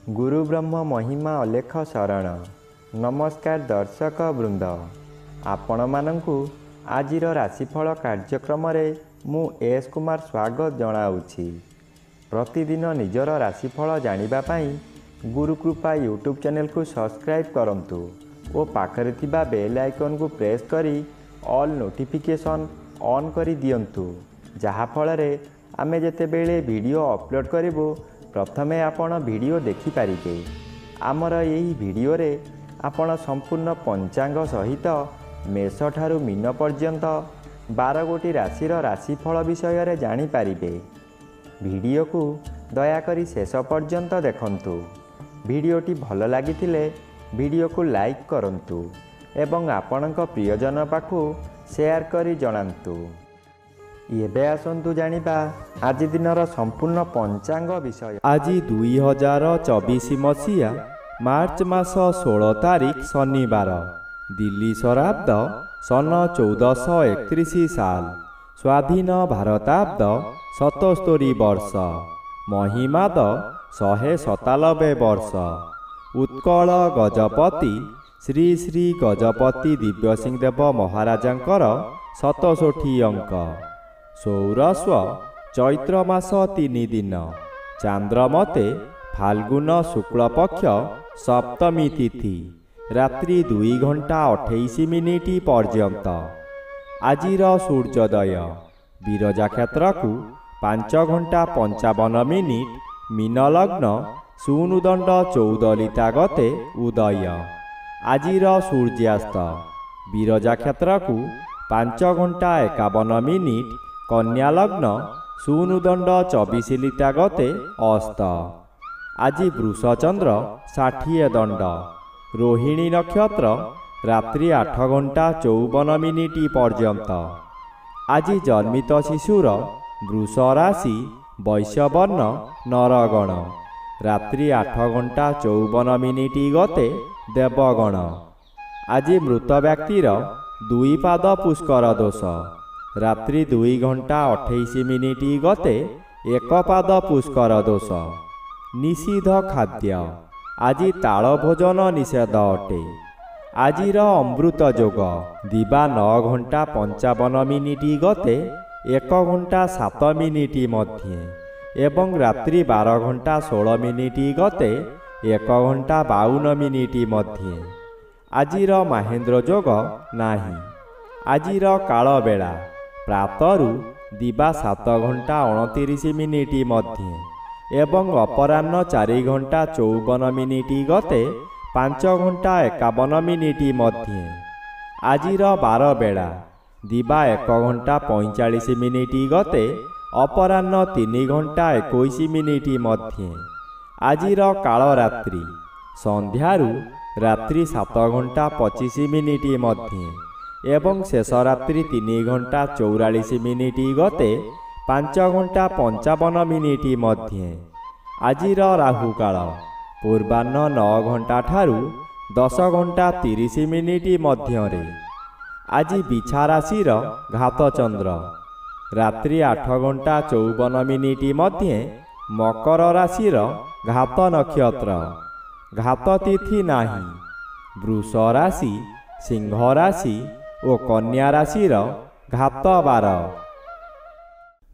गुरु ब्रह्म महिमा अलेख शरण। नमस्कार दर्शक वृंद, आपण मानंकु आजिर राशिफल कार्यक्रम रे मु एस कुमार स्वागत जनाऊछि। प्रतिदिन निजर राशिफल जानिबा पई गुरुकृपा यूट्यूब चैनल को सब्सक्राइब करंतु और पाखरे थिबा बेल आइकन को प्रेस करी ऑल नोटिफिकेशन ऑन करी दियंतु, जहा फल रे आमे जेते बेले वीडियो अपलोड करिवो प्रथमे आपण वीडियो देखि पारिबे। आमर यही वीडियो रे आपण संपूर्ण पंचांग सहित मेष ठारू मीन पर्यंत 12 गोटी राशिर राशिफल विषय रे जानि पारिबे। वीडियो को दयाकरी शेष पर्यंत देखंतु। वीडियोटी भल लागिथिले वीडियो को लाइक करंतु एवं आपणक प्रियजन पाखु शेयर करी जणांतु। एबे आसंतु जानिबा आज दिनर संपूर्ण पंचांग विषय। आज 2024 मसीहा मार्च मास 16 तारिख शनिवार, दिल्ली शराब्द सन 1431 साल, स्वाधीन भारताब्द 77 वर्ष, महिमाद 197 वर्ष। उत्कल गजपति श्री श्री गजपति दिव्यसिंह देव महाराजांकर 67 अंक। सौरस्व चैत्र मास 3 दिन, चांद्रमते फाल्गुन शुक्ल पक्ष सप्तमी तिथि, रात्रि 2 घंटा 28 मिनिट पर्यंत। आजिर सूर्योदय विरजा क्षेत्र को 5 घंटा 55 मिनिट, मीन लग्न सूनुदंड 14 लिता गते उदय। आजिर सूर्यास्त विरजा क्षेत्र को 5 घंटा 51 मिनिट, कन्या लग्न सूनुदंड 24 लिता गते अस्त। आज वृषचंद्र 60 दंड, रोहिणी नक्षत्र रात्रि 8 घंटा 54 मिनिट पर्यंत। आज जन्मित शिशुर वृष राशि वैश्यवर्ण नरगण, रात्रि 8 घंटा 54 मिनिट गते देवगण। आज मृत व्यक्तिर 2 पाद पुष्कर दोष, रात्रि 2 घंटा 28 मिनिट गते 1 पाद पुष्कर दोष। निषिद्ध खाद्य आज ताल भोजन निषेध अटे। आजिर अमृत जोग दिवा 9 घंटा 55 मिनिट गते 1 घंटा 7 मिनिट मध्य, एवं रात्रि 12 घंटा 16 मिनिट गते 1 घंटा 52 मिनिट मध्य। आजिर महेंद्र जोग नाही। आजिर काल बेला प्रातरु दिवा 7 घंटा 29 मिनिट मध्य, एवं अपराह्न 4 घंटा 54 मिनिट गते 5 घंटा 51 मिनिट मध्य। आजिर बार बेला दिवा 1 घंटा 45 मिनिट गते अपराह्न 3 घंटा 21 मिनिट मध्य। आजिर काल रात्रि संध्यारु रात्रि 7 घंटा 25 मिनिट मध्य, एवं शेष रात्रि 3 घंटा 44 मिनिट गते 5 घंटा 55 मिनिट मध्य। आजिर राहु काल पूर्वाह्न 9 घंटा ठारू 10 घंटा 30 मिनिट मध्य। आज बिछा राशिर घात चंद्र रात्रि 8 घंटा 54 मिनिट मध्य, मकर राशिर घात नक्षत्र, घात तिथि नाही। वृष राशि, सिंह राशि और कन्या राशिर घात 12।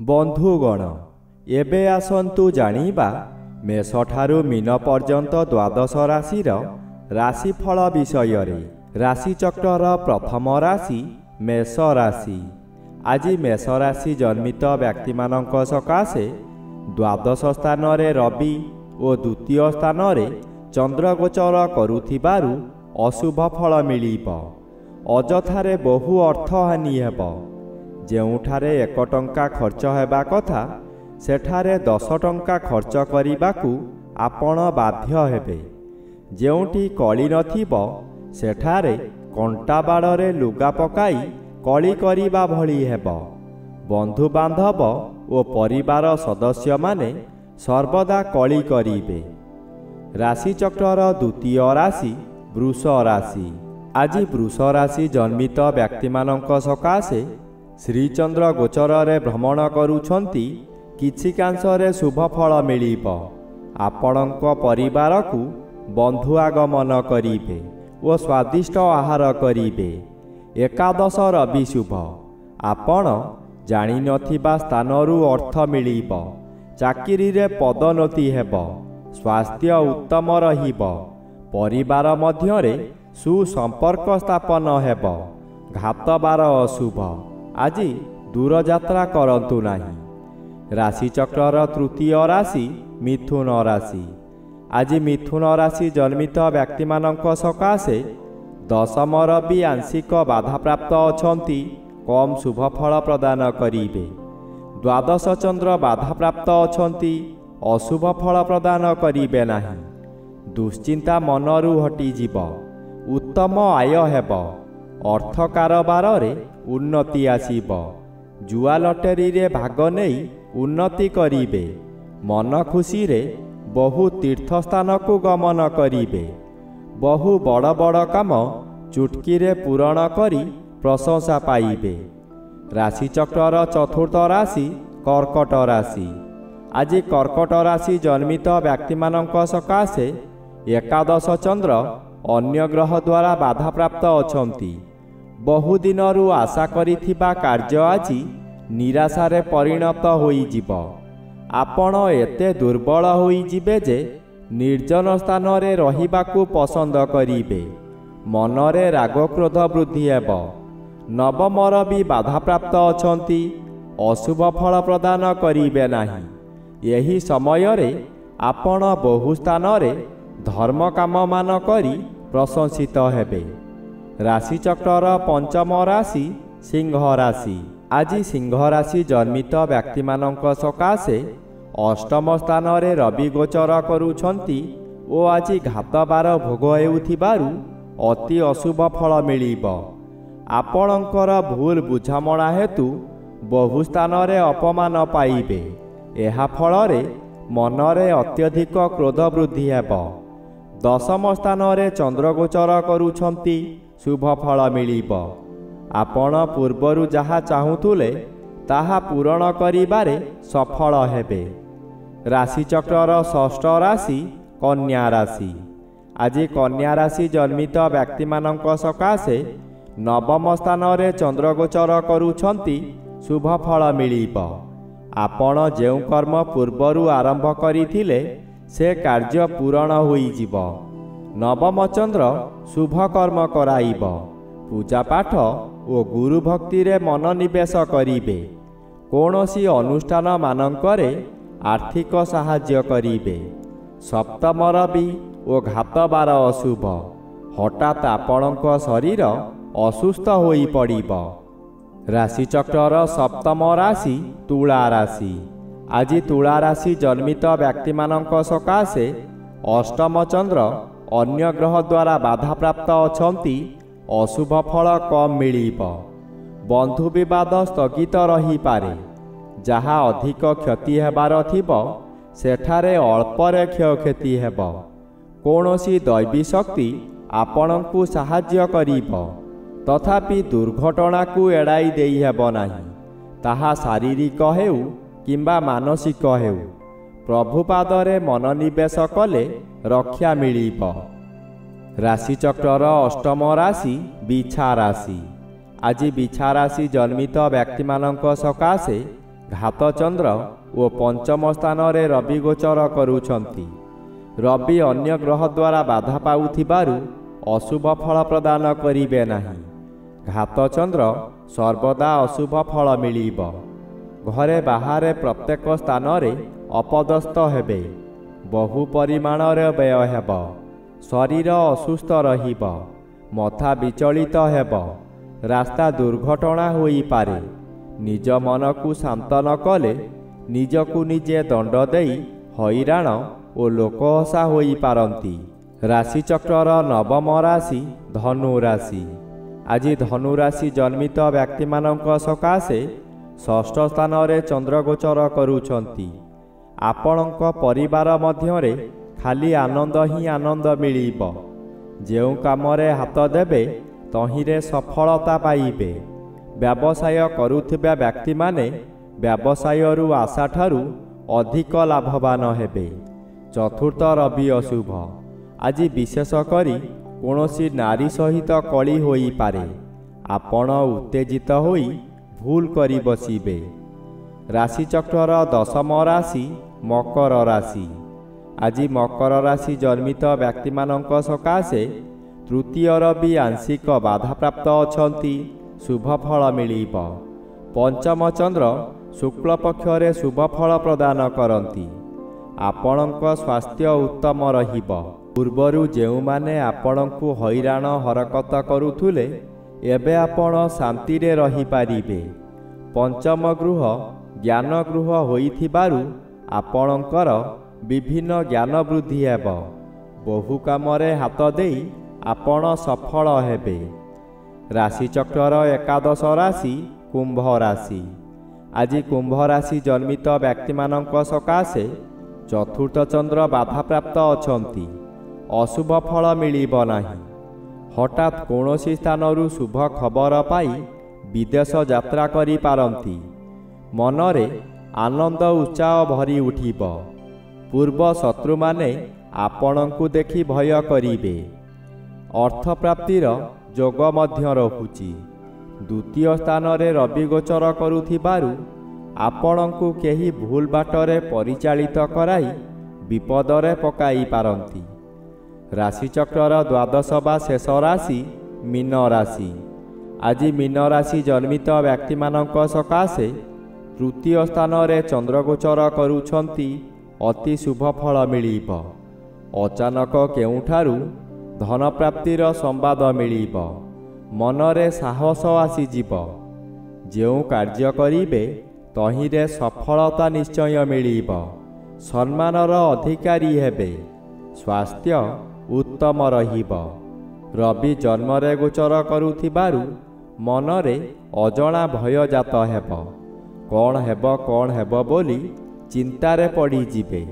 बंधुगण, एबे आसंतु जानिबा मेष ठारू मीन पर्यंत 12 राशिर राशिफल विषय रे। राशि चक्रर प्रथम राशि मेष राशि। आज मेष राशि जन्मित व्यक्ति मानक सकाशे द्वादश स्थान रे रवि और द्वितीय स्थान रे चंद्र गोचर करुथिबारु अशुभ फल मिलिब। अजथारे बहु अर्थहानि हेब। जेउठारे 1 टंका खर्च हेबा कथा सेठारे 10 टंका खर्च करिबाकू आपण बाध्य हेबे। जेउठी कଳି नथिबो सेठारे कंटा बाड़े लुगा पकाई कଳି करिबा भली हेब। बंधु बांधव और परिवार सदस्य माने सर्वदा कଳି करिबे। राशि चक्रर द्वितीय राशि वृष राशि। आज वृष राशि जन्मित व्यक्ति मानक सकाशे श्रीचंद्र गोचर रे भ्रमण करुछंती। किछि कांशरे शुभ फल मिलिब। ଆପଣଙ୍କ ପରିବାରକୁ ବନ୍ଧୁ ଆଗମନ କରିବେ ଓ ସ୍ୱାଦିଷ୍ଟ ଆହାର କରିବେ। ଏକାଦଶ ରବି ଶୁଭ। ଆପଣ ଜାଣିନଥିବା ସ୍ଥାନରୁ ଅର୍ଥ ମିଳିବ। ଚାକିରିରେ ପଦୋନ୍ନତି ହେବ। ସ୍ୱାସ୍ଥ୍ୟ ଉତ୍ତମ ରହିବ। ପରିବାର ମଧ୍ୟରେ ସୁସମ୍ପର୍କ ସ୍ଥାପନ ହେବ। ଘାତବାର ଅଶୁଭ। ଆଜି ଦୂରଯାତ୍ରା କରନ୍ତୁ ନାହିଁ। ରାଶିଚକ୍ରର ତୃତୀୟ ରାଶି ମିଥୁନ ରାଶି। ଆଜି ମିଥୁନ ରାଶି ଜନ୍ମିତ ବ୍ୟକ୍ତିମାନଙ୍କ ସକାଶେ ଦଶମ ରବି ଆଂଶିକ ବାଧାପ୍ରାପ୍ତ ଅଛନ୍ତି, କମ୍ ଶୁଭ ଫଳ ପ୍ରଦାନ କରିବେ। ଦ୍ୱାଦଶ ଚନ୍ଦ୍ର ବାଧାପ୍ରାପ୍ତ ଅଛନ୍ତି, ଅଶୁଭ ଫଳ ପ୍ରଦାନ କରିବେ ନାହିଁ। ଦୁଶ୍ଚିନ୍ତା ମନରୁ ହଟିଯିବ। ଉତ୍ତମ ଆୟ ହେବ। ଅର୍ଥ କାରବାରରେ ଉନ୍ନତି ଆସିବ। ଜୁଆ ଲଟେରୀରେ ଭାଗ ନେଇ ଉନ୍ନତି କରିବେ। ମନ ଖୁସିରେ ବହୁ ତୀର୍ଥସ୍ଥାନକୁ ଗମନ କରିବେ। ବହୁ ବଡ଼ ବଡ଼ କାମ ଚୁଟକିରେ ପୂରଣ କରି ପ୍ରଶଂସା ପାଇବେ। ରାଶିଚକ୍ରର ଚତୁର୍ଥ ରାଶି କର୍କଟ ରାଶି। ଆଜି କର୍କଟ ରାଶି ଜନ୍ମିତ ବ୍ୟକ୍ତିମାନଙ୍କ ସକାଶେ ଏକାଦଶ ଚନ୍ଦ୍ର ଅନ୍ୟ ଗ୍ରହ ଦ୍ୱାରା ବାଧାପ୍ରାପ୍ତ ଅଛନ୍ତି। ବହୁଦିନରୁ ଆଶା କରିଥିବା କାର୍ଯ୍ୟ ଆଜି ନିରାଶାରେ ପରିଣତ ହୋଇଯିବ। ଆପଣ ଏତେ ଦୁର୍ବଳ ହୋଇଯିବେ ଯେ ନିର୍ଜନ ସ୍ଥାନରେ ରହିବାକୁ ପସନ୍ଦ କରିବେ। ମନରେ ରାଗ କ୍ରୋଧ ବୃଦ୍ଧି ହେବ। ନବମ ରବି ବାଧାପ୍ରାପ୍ତ ଅଛନ୍ତି, ଅଶୁଭ ଫଳ ପ୍ରଦାନ କରିବେ ନାହିଁ। ଏହି ସମୟରେ ଆପଣ ବହୁ ସ୍ଥାନରେ ଧର୍ମ କାମମାନ କରି ପ୍ରଶଂସିତ ହେବେ। ରାଶିଚକ୍ରର ପଞ୍ଚମ ରାଶି ସିଂହ ରାଶି। ଆଜି ସିଂହ ରାଶି ଜନ୍ମିତ ବ୍ୟକ୍ତିମାନଙ୍କ ସକାଶେ ଅଷ୍ଟମ ସ୍ଥାନରେ ରବି ଗୋଚର କରୁଛନ୍ତି ଓ ଆଜି ଘାତବାର ଭୋଗ ହେଉଥିବାରୁ ଅତି ଅଶୁଭ ଫଳ ମିଳିବ। ଆପଣଙ୍କର ଭୁଲ ବୁଝାମଣା ହେତୁ ବହୁ ସ୍ଥାନରେ ଅପମାନ ପାଇବେ। ଏହା ଫଳରେ ମନରେ ଅତ୍ୟଧିକ କ୍ରୋଧ ବୃଦ୍ଧି ହେବ। ଦଶମ ସ୍ଥାନରେ ଚନ୍ଦ୍ରଗୋଚର କରୁଛନ୍ତି, ଶୁଭ ଫଳ ମିଳିବ। ଆପଣ ପୂର୍ବରୁ ଯାହା ଚାହୁଁଥିଲେ ତାହା ପୂରଣ କରିବାରେ ସଫଳ ହେବେ। ରାଶିଚକ୍ରର ଷଷ୍ଠ ରାଶି କନ୍ୟା ରାଶି। ଆଜି କନ୍ୟା ରାଶି ଜନ୍ମିତ ବ୍ୟକ୍ତିମାନଙ୍କ ସକାଶେ ନବମ ସ୍ଥାନରେ ଚନ୍ଦ୍ରଗୋଚର କରୁଛନ୍ତି, ଶୁଭ ଫଳ ମିଳିବ। ଆପଣ ଯେଉଁ କର୍ମ ପୂର୍ବରୁ ଆରମ୍ଭ କରିଥିଲେ ସେ କାର୍ଯ୍ୟ ପୂରଣ ହୋଇଯିବ। ନବମ ଚନ୍ଦ୍ର ଶୁଭ କର୍ମ କରାଇବ। ପୂଜାପାଠ ଓ ଗୁରୁ ଭକ୍ତିରେ ମନୋନିବେଶ କରିବେ। କୌଣସି ଅନୁଷ୍ଠାନ ମାନଙ୍କରେ ଆର୍ଥିକ ସାହାଯ୍ୟ କରିବେ। ସପ୍ତମ ରବି ଓ ଘାତବାର ଅଶୁଭ। ହଠାତ୍ ଆପଣଙ୍କ ଶରୀର ଅସୁସ୍ଥ ହୋଇପଡ଼ିବ। ରାଶିଚକ୍ରର ସପ୍ତମ ରାଶି ତୁଳା ରାଶି। ଆଜି ତୁଳା ରାଶି ଜନ୍ମିତ ବ୍ୟକ୍ତିମାନଙ୍କ ସକାଶେ ଅଷ୍ଟମ ଚନ୍ଦ୍ର ଅନ୍ୟ ଗ୍ରହ ଦ୍ୱାରା ବାଧାପ୍ରାପ୍ତ ଅଛନ୍ତି, ଅଶୁଭ ଫଳ କମ୍ ମିଳିବ। ବନ୍ଧୁ ବିବାଦ ସ୍ଥଗିତ ରହିପାରେ। ଯାହା ଅଧିକ କ୍ଷତି ହେବାର ଥିବ ସେଠାରେ ଅଳ୍ପରେ କ୍ଷୟକ୍ଷତି ହେବ। କୌଣସି ଦୈବୀ ଶକ୍ତି ଆପଣଙ୍କୁ ସାହାଯ୍ୟ କରିବ। ତଥାପି ଦୁର୍ଘଟଣାକୁ ଏଡ଼ାଇ ଦେଇ ହେବ ନାହିଁ। ତାହା ଶାରୀରିକ ହେଉ କିମ୍ବା ମାନସିକ ହେଉ। ପ୍ରଭୁପାଦରେ ମନୋନିବେଶ କଲେ ରକ୍ଷା ମିଳିବ। ରାଶିଚକ୍ରର ଅଷ୍ଟମ ରାଶି ବିଛା ରାଶି। ଆଜି ବିଛା ରାଶି ଜନ୍ମିତ ବ୍ୟକ୍ତିମାନଙ୍କ ସକାଶେ ଘାତଚନ୍ଦ୍ର ଓ ପଞ୍ଚମ ସ୍ଥାନରେ ରବି ଗୋଚର କରୁଛନ୍ତି। ରବି ଅନ୍ୟ ଗ୍ରହ ଦ୍ୱାରା ବାଧା ପାଉଥିବାରୁ ଅଶୁଭ ଫଳ ପ୍ରଦାନ କରିବେ ନାହିଁ। ଘାତଚନ୍ଦ୍ର ସର୍ବଦା ଅଶୁଭ ଫଳ ମିଳିବ। ଘରେ ବାହାରେ ପ୍ରତ୍ୟେକ ସ୍ଥାନରେ ଅପଦସ୍ଥ ହେବେ। ବହୁ ପରିମାଣରେ ବ୍ୟୟ ହେବ। ଶରୀର ଅସୁସ୍ଥ ରହିବ। ମଥା ବିଚଳିତ ହେବ। ରାସ୍ତା ଦୁର୍ଘଟଣା ହୋଇପାରେ। ନିଜ ମନକୁ ଶାନ୍ତ ନ କଲେ ନିଜକୁ ନିଜେ ଦଣ୍ଡ ଦେଇ ହଇରାଣ ଓ ଲୋକହସା ହୋଇପାରନ୍ତି। ରାଶିଚକ୍ରର ନବମ ରାଶି ଧନୁ ରାଶି। ଆଜି ଧନୁ ରାଶି ଜନ୍ମିତ ବ୍ୟକ୍ତିମାନଙ୍କ ସକାଶେ ଷଷ୍ଠ ସ୍ଥାନରେ ଚନ୍ଦ୍ରଗୋଚର କରୁଛନ୍ତି। ଆପଣଙ୍କ ପରିବାର ମଧ୍ୟରେ ଖାଲି ଆନନ୍ଦ ହିଁ ଆନନ୍ଦ ମିଳିବ। ଯେଉଁ କାମରେ ହାତ ଦେବେ ତହିଁରେ ସଫଳତା ପାଇବେ। ବ୍ୟବସାୟ କରୁଥିବା ବ୍ୟକ୍ତିମାନେ ବ୍ୟବସାୟରୁ ଆଶାଠାରୁ ଅଧିକ ଲାଭବାନ ହେବେ। ଚତୁର୍ଥ ରବି ଅଶୁଭ। ଆଜି ବିଶେଷ କରି କୌଣସି ନାରୀ ସହିତ କଳି ହୋଇପାରେ। ଆପଣ ଉତ୍ତେଜିତ ହୋଇ ଭୁଲ କରି ବସିବେ। ରାଶିଚକ୍ରର ଦଶମ ରାଶି ମକର ରାଶି। ଆଜି ମକର ରାଶି ଜନ୍ମିତ ବ୍ୟକ୍ତିମାନଙ୍କ ସକାଶେ ତୃତୀୟ ରବି ଆଂଶିକ ବାଧାପ୍ରାପ୍ତ ଅଛନ୍ତି। ଶୁଭ ଫଳ ମିଳିବ। ପଞ୍ଚମ ଚନ୍ଦ୍ର ଶୁକ୍ଳ ପକ୍ଷରେ ଶୁଭ ଫଳ ପ୍ରଦାନ କରନ୍ତି। ଆପଣଙ୍କ ସ୍ୱାସ୍ଥ୍ୟ ଉତ୍ତମ ରହିବ। ପୂର୍ବରୁ ଯେଉଁମାନେ ଆପଣଙ୍କୁ ହଇରାଣ ହରକତ କରୁଥିଲେ ଏବେ ଆପଣ ଶାନ୍ତିରେ ରହିପାରିବେ। ପଞ୍ଚମ ଗୃହ ଜ୍ଞାନ ଗୃହ ହୋଇଥିବାରୁ ଆପଣଙ୍କର ବିଭିନ୍ନ ଜ୍ଞାନ ବୃଦ୍ଧି ହେବ। ବହୁ କାମରେ ହାତ ଦେଇ ଆପଣ ସଫଳ ହେବେ। ରାଶିଚକ୍ରର ଏକାଦଶ ରାଶି କୁମ୍ଭ ରାଶି। ଆଜି କୁମ୍ଭ ରାଶି ଜନ୍ମିତ ବ୍ୟକ୍ତିମାନଙ୍କ ସକାଶେ ଚତୁର୍ଥ ଚନ୍ଦ୍ର ବାଧାପ୍ରାପ୍ତ ଅଛନ୍ତି। ଅଶୁଭ ଫଳ ମିଳିବ ନାହିଁ। ହଠାତ୍ କୌଣସି ସ୍ଥାନରୁ ଶୁଭ ଖବର ପାଇ ବିଦେଶ ଯାତ୍ରା କରିପାରନ୍ତି। ମନରେ ଆନନ୍ଦ ଉତ୍ସାହ ଭରି ଉଠିବ। ପୂର୍ବ ଶତ୍ରୁମାନେ ଆପଣଙ୍କୁ ଦେଖି ଭୟ କରିବେ। ଅର୍ଥପ୍ରାପ୍ତିର ଯୋଗ ମଧ୍ୟ ରହୁଛି। ଦ୍ୱିତୀୟ ସ୍ଥାନରେ ରବି ଗୋଚର କରୁଥିବାରୁ ଆପଣଙ୍କୁ କେହି ଭୁଲ ବାଟରେ ପରିଚାଳିତ କରାଇ ବିପଦରେ ପକାଇ ପାରନ୍ତି। ରାଶିଚକ୍ରର ଦ୍ୱାଦଶ ବା ଶେଷ ରାଶି ମୀନ ରାଶି। ଆଜି ମୀନ ରାଶି ଜନ୍ମିତ ବ୍ୟକ୍ତିମାନଙ୍କ ସକାଶେ ତୃତୀୟ ସ୍ଥାନରେ ଚନ୍ଦ୍ରଗୋଚର କରୁଛନ୍ତି। ଅତି ଶୁଭ ଫଳ ମିଳିବ। ଅଚାନକ କେଉଁଠାରୁ ଧନପ୍ରାପ୍ତିର ସମ୍ବାଦ ମିଳିବ। ମନରେ ସାହସ ଆସିଯିବ। ଯେଉଁ କାର୍ଯ୍ୟ କରିବେ ତହିଁରେ ସଫଳତା ନିଶ୍ଚୟ ମିଳିବ। ସମ୍ମାନର ଅଧିକାରୀ ହେବେ। ସ୍ୱାସ୍ଥ୍ୟ ଉତ୍ତମ ରହିବ। ରବି ଜନ୍ମରେ ଗୋଚର କରୁଥିବାରୁ ମନରେ ଅଜଣା ଭୟ ଜାତ ହେବ। କ'ଣ ହେବ ବୋଲି ଚିନ୍ତାରେ ପଡ଼ିଯିବେ।